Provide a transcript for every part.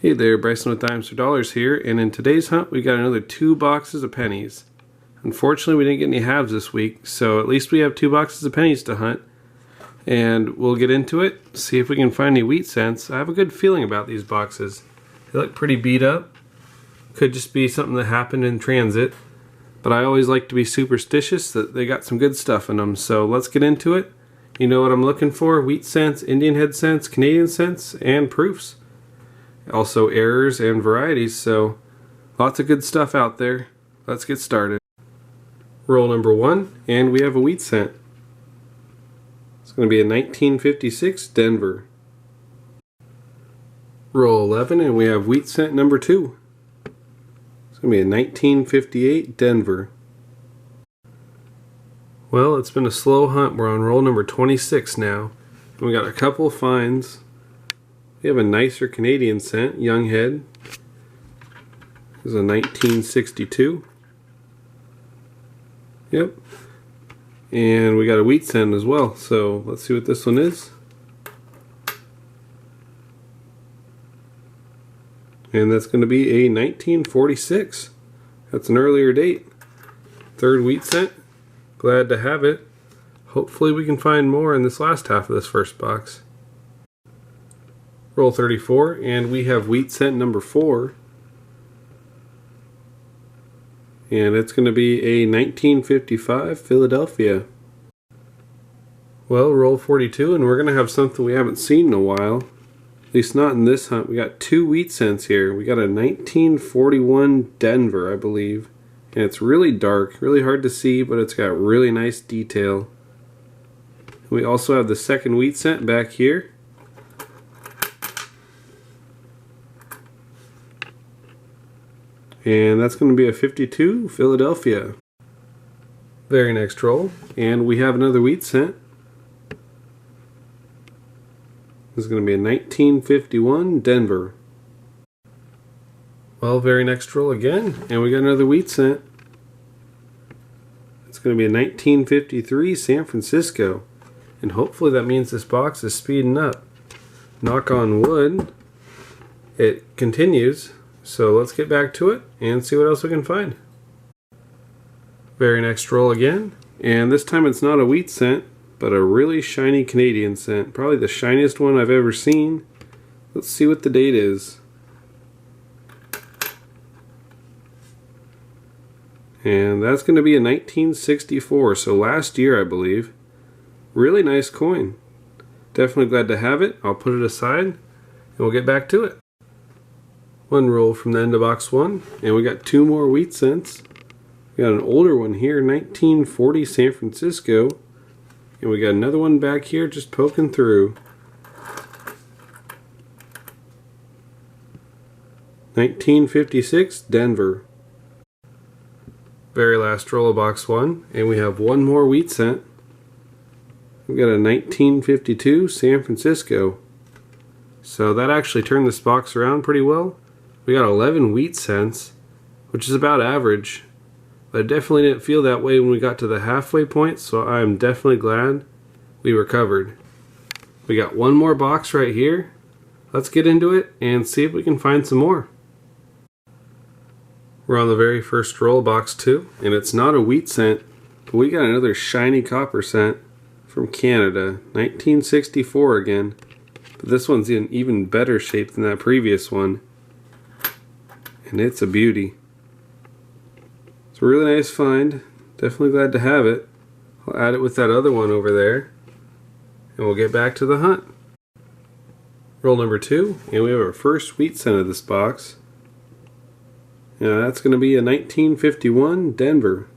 Hey there, Bryson with Dimes for Dollars here, and in today's hunt we got another 2 boxes of pennies. Unfortunately we didn't get any halves this week, so at least we have 2 boxes of pennies to hunt, and we'll get into it, see if we can find any wheat cents. I have a good feeling about these boxes. They look pretty beat up. Could just be something that happened in transit, but I always like to be superstitious that they got some good stuff in them, so let's get into it. You know what I'm looking for: wheat cents, Indian head cents, Canadian cents, and proofs. Also errors and varieties, so lots of good stuff out there. Let's get started. Roll number 1, and we have a wheat cent. It's going to be a 1956 Denver. Roll 11, and we have wheat cent number 2. It's going to be a 1958 Denver. Well, it's been a slow hunt. We're on roll number 26 now. And we got a couple of finds. We have a nicer Canadian cent, young head. This is a 1962. Yep. And we got a wheat cent as well, so let's see what this one is. And that's going to be a 1946. That's an earlier date. 3rd wheat cent. Glad to have it. Hopefully we can find more in this last half of this first box. Roll 34, and we have wheat cent number 4. And it's going to be a 1955 Philadelphia. Well, roll 42, and we're going to have something we haven't seen in a while. At least not in this hunt. We got 2 wheat cents here. We got a 1941 Denver, I believe. And it's really dark, really hard to see, but it's got really nice detail. We also have the 2nd wheat cent back here. And that's going to be a 52 Philadelphia. Very next roll, and we have another wheat cent. This is going to be a 1951 Denver. Well, very next roll again, and we got another wheat cent. It's going to be a 1953 San Francisco. And hopefully that means this box is speeding up. Knock on wood. It continues. So let's get back to it and see what else we can find. Very next roll again, and this time it's not a wheat cent, but a really shiny Canadian cent. Probably the shiniest one I've ever seen. Let's see what the date is. And that's going to be a 1964, so last year I believe. Really nice coin. Definitely glad to have it. I'll put it aside and we'll get back to it. 1 roll from the end of box 1, and we got 2 more wheat cents. We got an older one here, 1940 San Francisco, and we got another one back here just poking through. 1956 Denver. Very last roll of box 1, and we have 1 more wheat cent. We got a 1952 San Francisco. So that actually turned this box around pretty well. We got 11 wheat cents, which is about average, but I definitely didn't feel that way when we got to the halfway point, so I'm definitely glad we recovered. We got 1 more box right here. Let's get into it and see if we can find some more. We're on the very first roll, box 2, and it's not a wheat cent, but we got another shiny copper cent from Canada, 1964 again, but this one's in even better shape than that previous one. And it's a beauty. It's a really nice find. Definitely glad to have it. I'll add it with that other one over there. And we'll get back to the hunt. Roll number 2, and we have our first wheat cent of this box. Now that's going to be a 1951 Denver.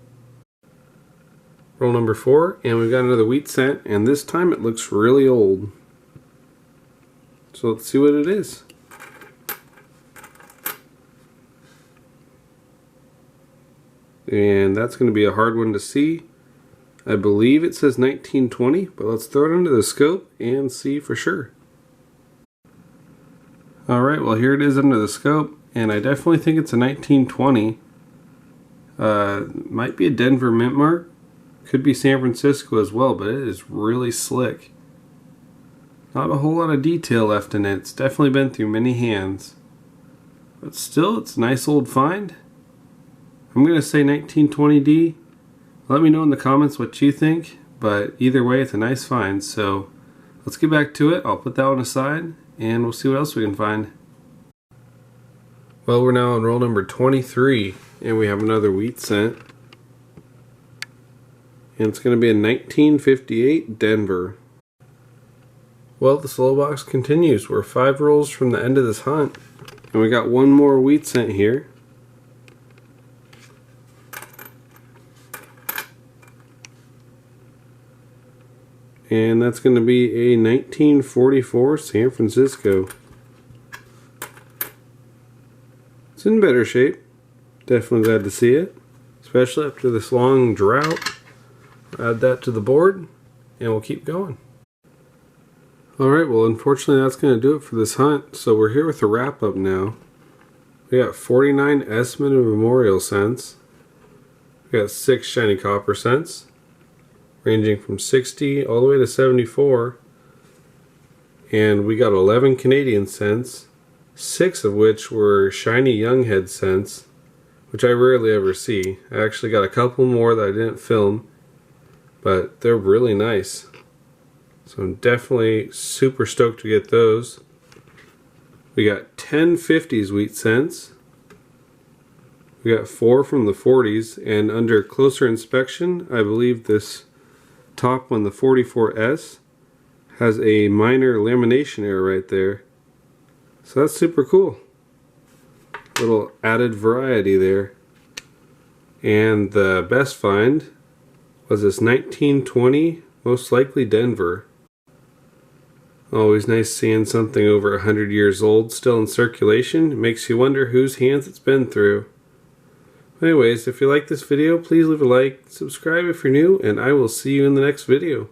Roll number 4, and we've got another wheat cent, and this time it looks really old. So let's see what it is. And that's going to be a hard one to see. I believe it says 1920, but let's throw it under the scope and see for sure. Alright, well here it is under the scope, and I definitely think it's a 1920. Might be a Denver mint mark. Could be San Francisco as well, but it is really slick. Not a whole lot of detail left in it. It's definitely been through many hands. But still, it's a nice old find. I'm going to say 1920D. Let me know in the comments what you think, but either way, it's a nice find. So let's get back to it. I'll put that one aside, and we'll see what else we can find. Well, we're now on roll number 23, and we have another wheat cent. And it's going to be a 1958 Denver. Well, the slow box continues. We're 5 rolls from the end of this hunt, and we got one more wheat cent here. And that's going to be a 1944 San Francisco. It's in better shape. Definitely glad to see it, especially after this long drought. Add that to the board, and we'll keep going. Alright, well, unfortunately that's going to do it for this hunt. So we're here with a wrap up now. We got 49 Esmond and Memorial cents. We got 6 shiny copper cents, ranging from 60 all the way to 74. And we got 11 Canadian cents, 6 of which were shiny young head cents, which I rarely ever see. I actually got a couple more that I didn't film, but they're really nice. So I'm definitely super stoked to get those. We got 10 50s wheat cents. We got 4 from the 40s, and under closer inspection, I believe this top one, the 44S, has a minor lamination error right there. So that's super cool. Little added variety there. And the best find was this 1920, most likely Denver. Always nice seeing something over 100 years old still in circulation. It makes you wonder whose hands it's been through. Anyways, if you like this video, please leave a like, subscribe if you're new, and I will see you in the next video.